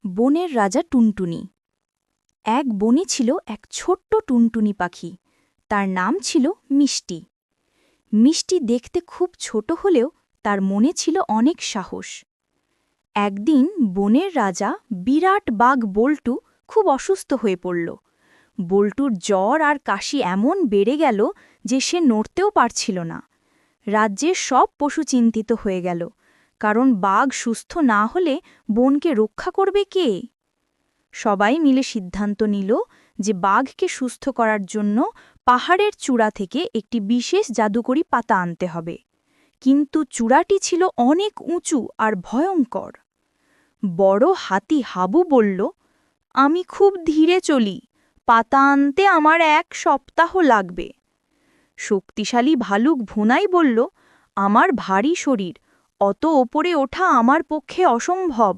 বনের রাজা টুনটুনি। এক বনে ছিল এক ছোট্ট টুনটুনি পাখি। তার নাম ছিল মিষ্টি। মিষ্টি দেখতে খুব ছোট হলেও তার মনে ছিল অনেক সাহস। একদিন বনের রাজা বিরাট বাঘ বল্টু খুব অসুস্থ হয়ে পড়ল। বল্টুর জ্বর আর কাশি এমন বেড়ে গেল যে সে নড়তেও পারছিল না। রাজ্যের সব পশু চিন্তিত হয়ে গেল, কারণ বাঘ সুস্থ না হলে বনকে রক্ষা করবে কে? সবাই মিলে সিদ্ধান্ত নিল যে বাঘকে সুস্থ করার জন্য পাহাড়ের চূড়া থেকে একটি বিশেষ জাদুকরি পাতা আনতে হবে। কিন্তু চূড়াটি ছিল অনেক উঁচু আর ভয়ঙ্কর। বড় হাতি হাবু বলল, আমি খুব ধীরে চলি, পাতা আনতে আমার 1 সপ্তাহ লাগবে। শক্তিশালী ভালুক ভুনাই বলল, আমার ভারী শরীর, অত ওপরে ওঠা আমার পক্ষে অসম্ভব।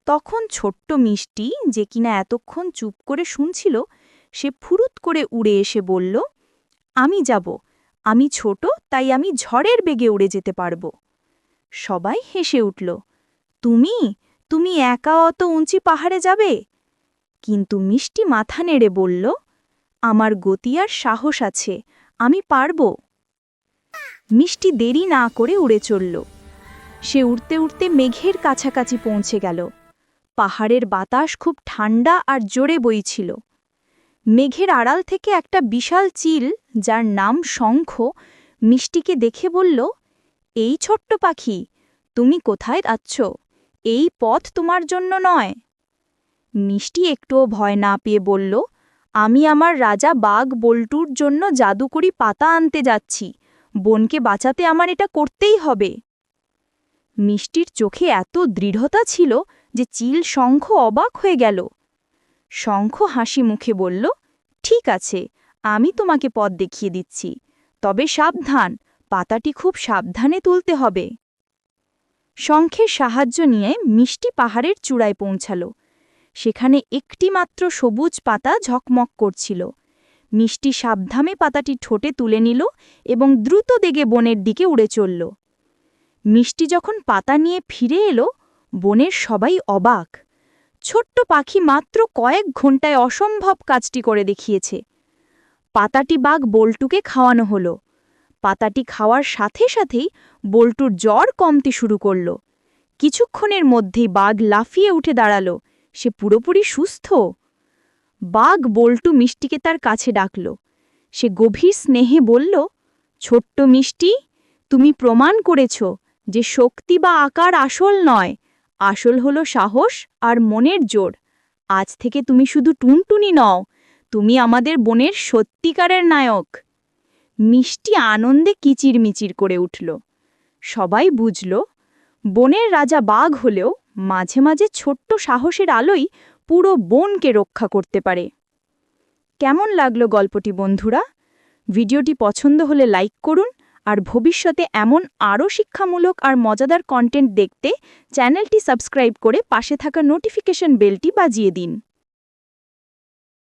তখন ছোট্ট মিষ্টি, যে কিনা এতক্ষণ চুপ করে শুনছিল, সে ফুরুত করে উড়ে এসে বলল, আমি যাব, আমি ছোট, তাই আমি ঝড়ের বেগে উড়ে যেতে পারব। সবাই হেসে উঠল, তুমি তুমি একা অত উঁচি পাহাড়ে যাবে? কিন্তু মিষ্টি মাথা নেড়ে বলল, আমার গতি আর সাহস আছে, আমি পারব। মিষ্টি দেরি না করে উড়ে চলল। সে উড়তে উড়তে মেঘের কাছাকাছি পৌঁছে গেল। পাহাড়ের বাতাস খুব ঠান্ডা আর জোরে বইছিল। মেঘের আড়াল থেকে একটা বিশাল চিল, যার নাম শঙ্খ, মিষ্টিকে দেখে বলল, এই ছোট্ট পাখি, তুমি কোথায় যাচ্ছ? এই পথ তোমার জন্য নয়। মিষ্টি একটুও ভয় না পেয়ে বলল, আমি আমার রাজা বাঘ বল্টুর জন্য জাদুকরি পাতা আনতে যাচ্ছি, বনকে বাঁচাতে আমার এটা করতেই হবে। মিষ্টির চোখে এত দৃঢ়তা ছিল যে চিল শঙ্খ অবাক হয়ে গেল। শঙ্খ হাসি মুখে বলল, ঠিক আছে, আমি তোমাকে পথ দেখিয়ে দিচ্ছি, তবে সাবধান, পাতাটি খুব সাবধানে তুলতে হবে। শঙ্খের সাহায্য নিয়ে মিষ্টি পাহাড়ের চূড়ায় পৌঁছাল। সেখানে একটি মাত্র সবুজ পাতা ঝকমক করছিল। মিষ্টি সাবধানে পাতাটি ঠোঁটে তুলে নিল এবং দ্রুত বেগে বনের দিকে উড়ে চলল। মিষ্টি যখন পাতা নিয়ে ফিরে এলো, বনের সবাই অবাক। ছোট্ট পাখি মাত্র কয়েক ঘন্টায় অসম্ভব কাজটি করে দেখিয়েছে। পাতাটি বাঘ বল্টুকে খাওয়ানো হলো। পাতাটি খাওয়ার সাথে সাথেই বল্টুর জ্বর কমতে শুরু করল। কিছুক্ষণের মধ্যেই বাঘ লাফিয়ে উঠে দাঁড়াল, সে পুরোপুরি সুস্থ। বাঘ বল্টু মিষ্টিকে তার কাছে ডাকল। সে গভীর স্নেহে বলল, ছোট্ট মিষ্টি, তুমি প্রমাণ করেছ যে শক্তি বা আকার আসল নয়, আসল হলো সাহস আর মনের জোর। আজ থেকে তুমি শুধু টুনটুনি নও, তুমি আমাদের বনের সত্যিকারের নায়ক। মিষ্টি আনন্দে কিচিরমিচির করে উঠল। সবাই বুঝল, বনের রাজা বাঘ হলেও মাঝে মাঝে ছোট্ট সাহসের আলোই পুরো বনকে রক্ষা করতে পারে। কেমন লাগলো গল্পটি বন্ধুরা? ভিডিওটি পছন্দ হলে লাইক করুন, আর ভবিষ্যতে এমন আরও শিক্ষামূলক আর মজাদার কন্টেন্ট দেখতে চ্যানেলটি সাবস্ক্রাইব করে পাশে থাকা নোটিফিকেশন বেলটি বাজিয়ে দিন।